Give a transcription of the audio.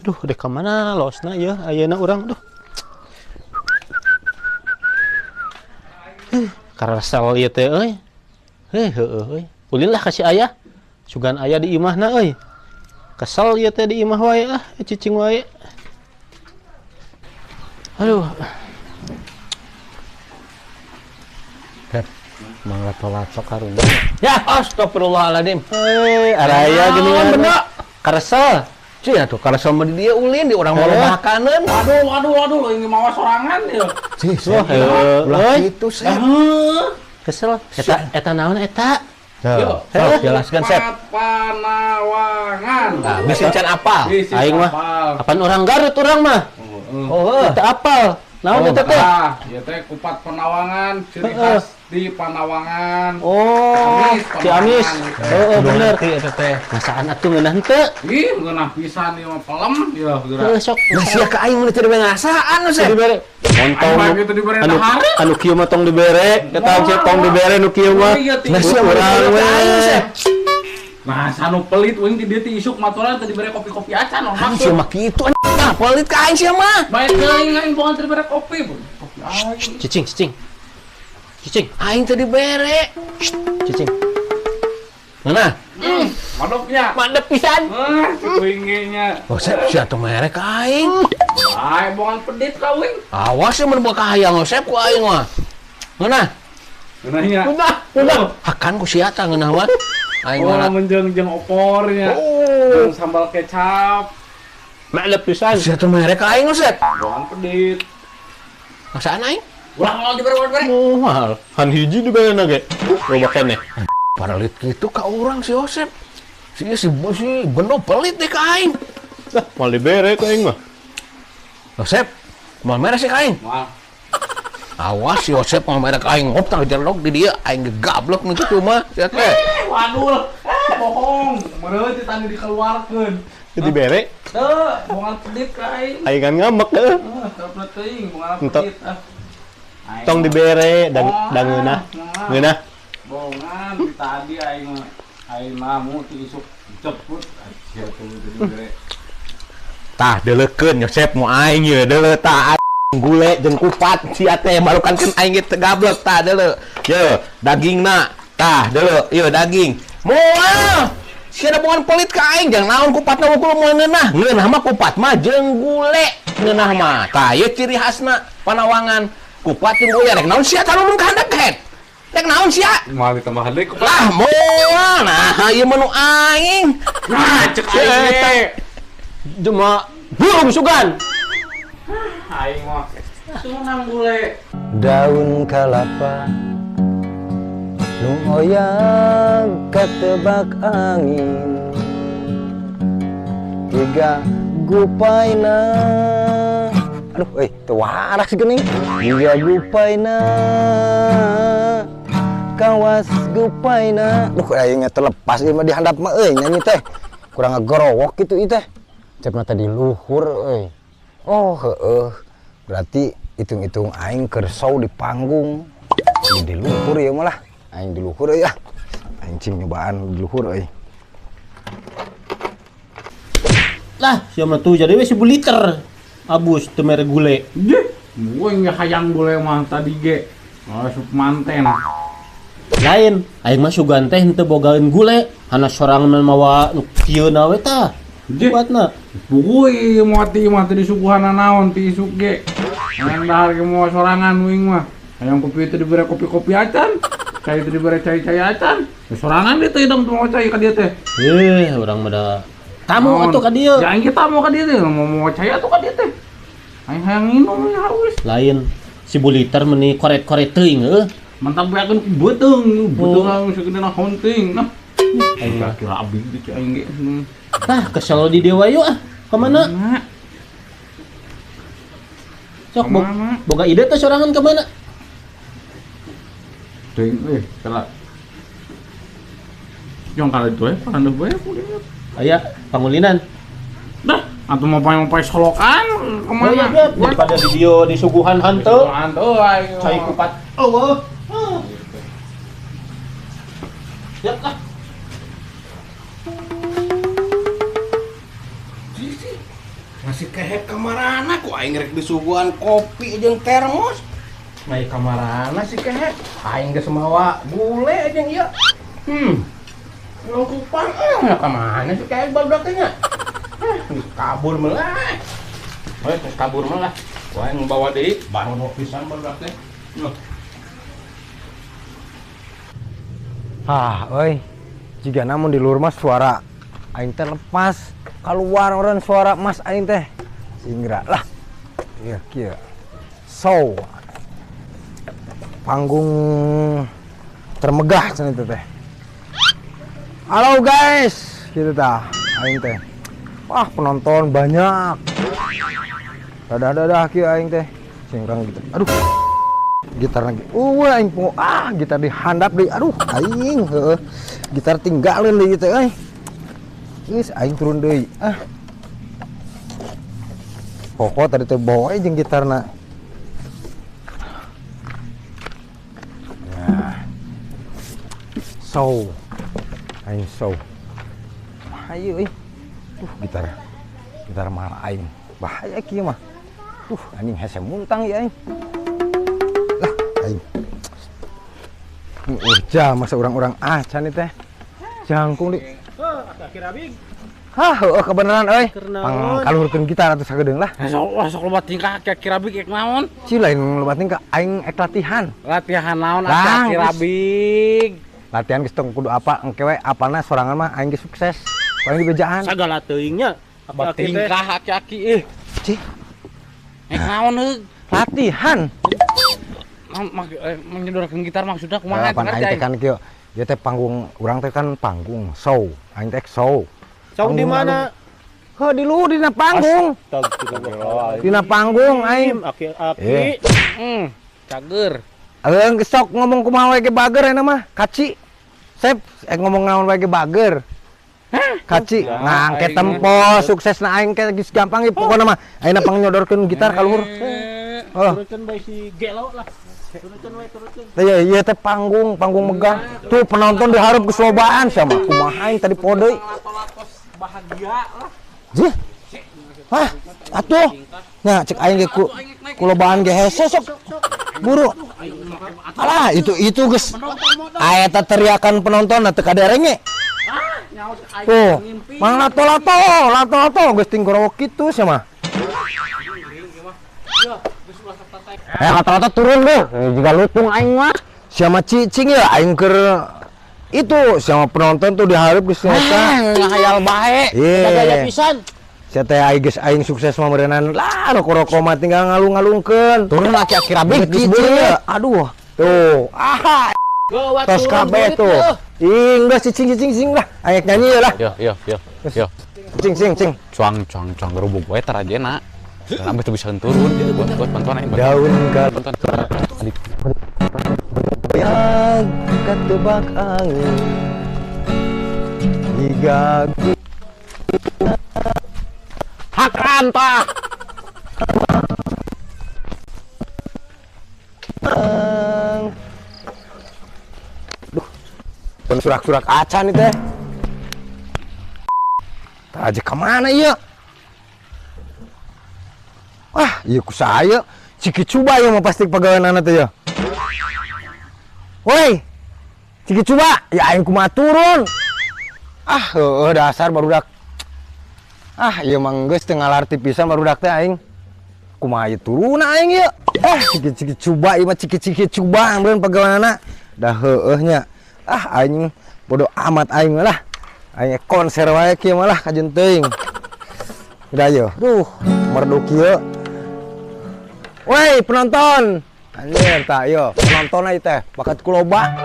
Aduh, dek kemana losna ya? Ayeuna urang aduh. Karasal ieu teh euy. Heuh. Ulin lah kasih ayah. Sugan ayah di imahna euy. Kesel ieu teh di imah wae cicing wae. Aduh. Pep, mangga tolak karung. Ya, astagfirullahaladzim. Hei, araya gini bener. Karesel. Cia tuh karesel mah di dia ulin di orang mau makanan. Waduh, ini mawa sorangan ya. Ulah itu sih. Kesel. Eta naon eta? Yo, jelaskan Sep. Panawangan. Nah, bisa can apal. Aing mah. Apaan orang Garut orang mah? Oh, eta apal. Naon eta teh? Ya teh kupat Panawangan, ciri khas di Panawangan. Oh, Ciamis. Bener. Eta teh. Masaan atuh ngeunah henteu? Ih, ngeunah pisan ieu mah pelem ya geura. Sok. Masih ka aing mun teu ngasaan sih. Dibere. Montong Gitu dibere dahar. anu kieu mah tong dibere. Eta tong dibere nu kieu mah. Masih urang we. Nah, sanu pelit wing di dieu teh isuk maturan teh dibere kopi-kopi acan oh Anjir mah kitu nah pelit ka aing sia mah. Baik aing bukan dibere kopi. Kopi aing. Cicing. Aing teh dibere. Cicing. Mana? Madopnya. Mandep pisan. Cikuingnya. Oh, sia teh merek aing. Ai, bukan pedit ka wing. Awas ya mun boka hayang Sep ku aing mah. Ngeunah. Geunahnya. Udah. Hakan ku sia tah ngeunah mah. Aing Oh, mah. menjeung opornya. Oh. Jeung sambal kecap. Mandep pisan. Sia teh merek aing Sep. Bukan pedit. Masaan aing? Ulang dibere. Oh, mahal. Han hiji dibayarna ge. Loba keneh. Paralit kitu ka urang si Yosep. Si bener pelit deh ka aing. Dah, mal dibere ka aing mah. Yosep, mau merek sih ka aing. Mal. Awas si Yosep mau merek aing ngop tang jelok di dia aing gegablok nu kitu mah. Sia teh. Waduh. Bohong. Meureun teh tadi dikeluarkeun. Dibere. Teu, bukan pedit ka aing. Aing kan ngambek heuh. Teu teuing, bukan Entah. pedit. Tong dibere dan ngeunah. Ngeunah. Bohongan tadi aing mah mu teu isuk ceput. Sia teh dibere. Tah deuleukeun Yosep mau aing ye deuleu tah gule jeung kupat sia teh barukankeun aing ge teu gablek tah deuleu. Ye dagingna tah deuleu ieu daging. Moal sia da bukan pelit ka aing jeung naon kupatna ukul moal ngeunah mah kupat mah jeung gule ngeunah mah. Tah ieu ciri khasna Panawangan kupat jeung gule rek naon sia tah nu kahandap het. Rek naon sia? Mal ditambahan deui kupat. Lah moal nah ieu menu aing. Nah, cek aing ge. Cuma burung sugan. Aing mah sunang bule. Daun kalapa nu oyang katebak angin tiga gupaina aduh teu waras geuning tiga gupaina kawas gupaina duh aing terlepas ieu mah dihandap mah nyanyi teh kurang ngagorowok kitu ieu teh cepna tadi luhur oh heueuh berarti hitung-hitung aing kersau di panggung di luhur ya malah aing di luhur ya aing cing nyobaan di luhur Lah, siapa tuh jadi we 10 liter. Abus teu mere gule. Deh, gue nggak hayang bule mah tadi ge. Sup manten. Lain, aing mah sugan teh henteu bogaeun gule, hana sorangan mawa nu kieu na we tah. Buatna. Pukui mati mah tadi suguhan naon ti isuk ge. Yang dahar ge mau sorangan wing mah. Hayang kopi teh dibere kopi-kopi acan. Cai teh dibere cai-cai acan. Sorangan dia teh hidang mau cai ka dieu teh. Urang mah da tamu atuh ka dieu. Ya aing kita mau ka dieu teh, mau cai atuh ka dieu teh. Aing hayang nginum ya haus. Lain, 10 liter meuni koret-koret teuing heuh. Mantap beakeun beteung langsung segedena hunting. Nah. Aing kira abdi di aing ge. Tah, kesel di dewa yuk ah. Kemana? Sok boga ide tuh sorangan kemana? Ting, salah. Yang kali itu pandu bae kuliah. Aya pangulinan. Dah, atuh mau payung solokan kemana? Ya, daripada video di suguhan hanteu. Hanteu aing. Cai kupat. Allah. Ya lah. Kasih kehet kamarana ku aing rek disuguhan kopi jeung termos. Mai kamarana si kehet. Aing geus mawa gule jeung ieu. Ngukupang ka mana si kehet barudak teh nya? Kabur meulai. Kabur meulai. Wah aing bawa deui baru pisan barudak teh. Euy. Jika namun di luar mas suara aing teh lepas keluar orang suara mas aing teh singra lah iya kia so panggung termegah cenah itu teh. Halo guys gitu tah aing teh wah penonton banyak dadah kia aing teh singrang gitu aduh gitar lagi aing gitar dihandap deui aduh aing heueuh gitar tinggalin deui teh geus aing turun deui pokok tadi teh bawa jeung gitarna ya so aing so hayu gitar marah aing bahaya kieu mah anjing hese muntang ya aing aing masa orang-orang acan teh jangkung di kebenaran euy pangkaluhurkeun gitar atuh sagedeung lah Sok loba tingkah Aki Rabig ek naon? ci lain loba tingkah aing ek latihan Naon Aki Rabig? Latihan geus tong kudu apa engke we apalna sorangan mah aing geus sukses paling di bejaan Sagala teuingnya tingkah Aki ci ek naon heug? latihan menyodorkeun gitar maksudna kumaha pan aing teh kan kieu dia teh panggung urang teh kan panggung show aing teh show di mana? di lu dina panggung dina panggung aing Aki cager eung sok ngomong kumaha we ge bager eta mah kaci sep ngomong naon we ge bager kaci ngangke tempo suksesna aing ke geus gampang pokona mah ayeuna pangnyodorkeun gitar ka luhur Turutkeun bae si Gelo lah. Iya teh panggung megah. Tuh penonton diharap geus lobaan sama kumaha aing tadi podeuy. Bahagia lah. Jih. Atuh. Nya cek aing ge ku lobaan ge hese sok. Buru. Alah itu geus aya teh teriakan penonton teu kaderenge. Tuh, mang lato geus tinggorok kitu sama. Lato-lato turun deh, juga lutung aing mah. Sama cicing ya aing keur itu sama penonton tuh diharap geus nyata. Ngahayal bae. Gaya pisan. Sia teh aing sukses mah meureunana lah roko-roko mah tinggal ngalung-ngalungkeun. Turun Aki Rabig cicing ya. Aduh. Tuh. Tos kabeh tuh. Geus cicing lah. Ayak nyanyi lah. Yo. Cing. Cuang gerubuk wae tarajena. Sampai tuh bisa turun buat bantuan aing. Daun bantuan. Yang ketebak angin hingga Hak rantah. Duh, surak-surak acan itu teh. Aja kemana iya? Wah, iya ku saya. Ciki coba ya mau pasti pegawaian teh ya. Woi, ciki coba, ya aing kumaha turun. Dasar barudak. Iya mah geus teu ngalarti pisan barudak teh aing. Kumaha ieu turun aing ieu? Ciki coba ieu mah ciki coba ambeun pegawaianna. Da heueuh nya. Aing bodo amat aing lah. Aing konser wae kieu mah lah kajeun teuing. Udah yeuh. Duh, merdu kieu. Woi penonton, anjir tak yo penonton aja teh bakat kuloba.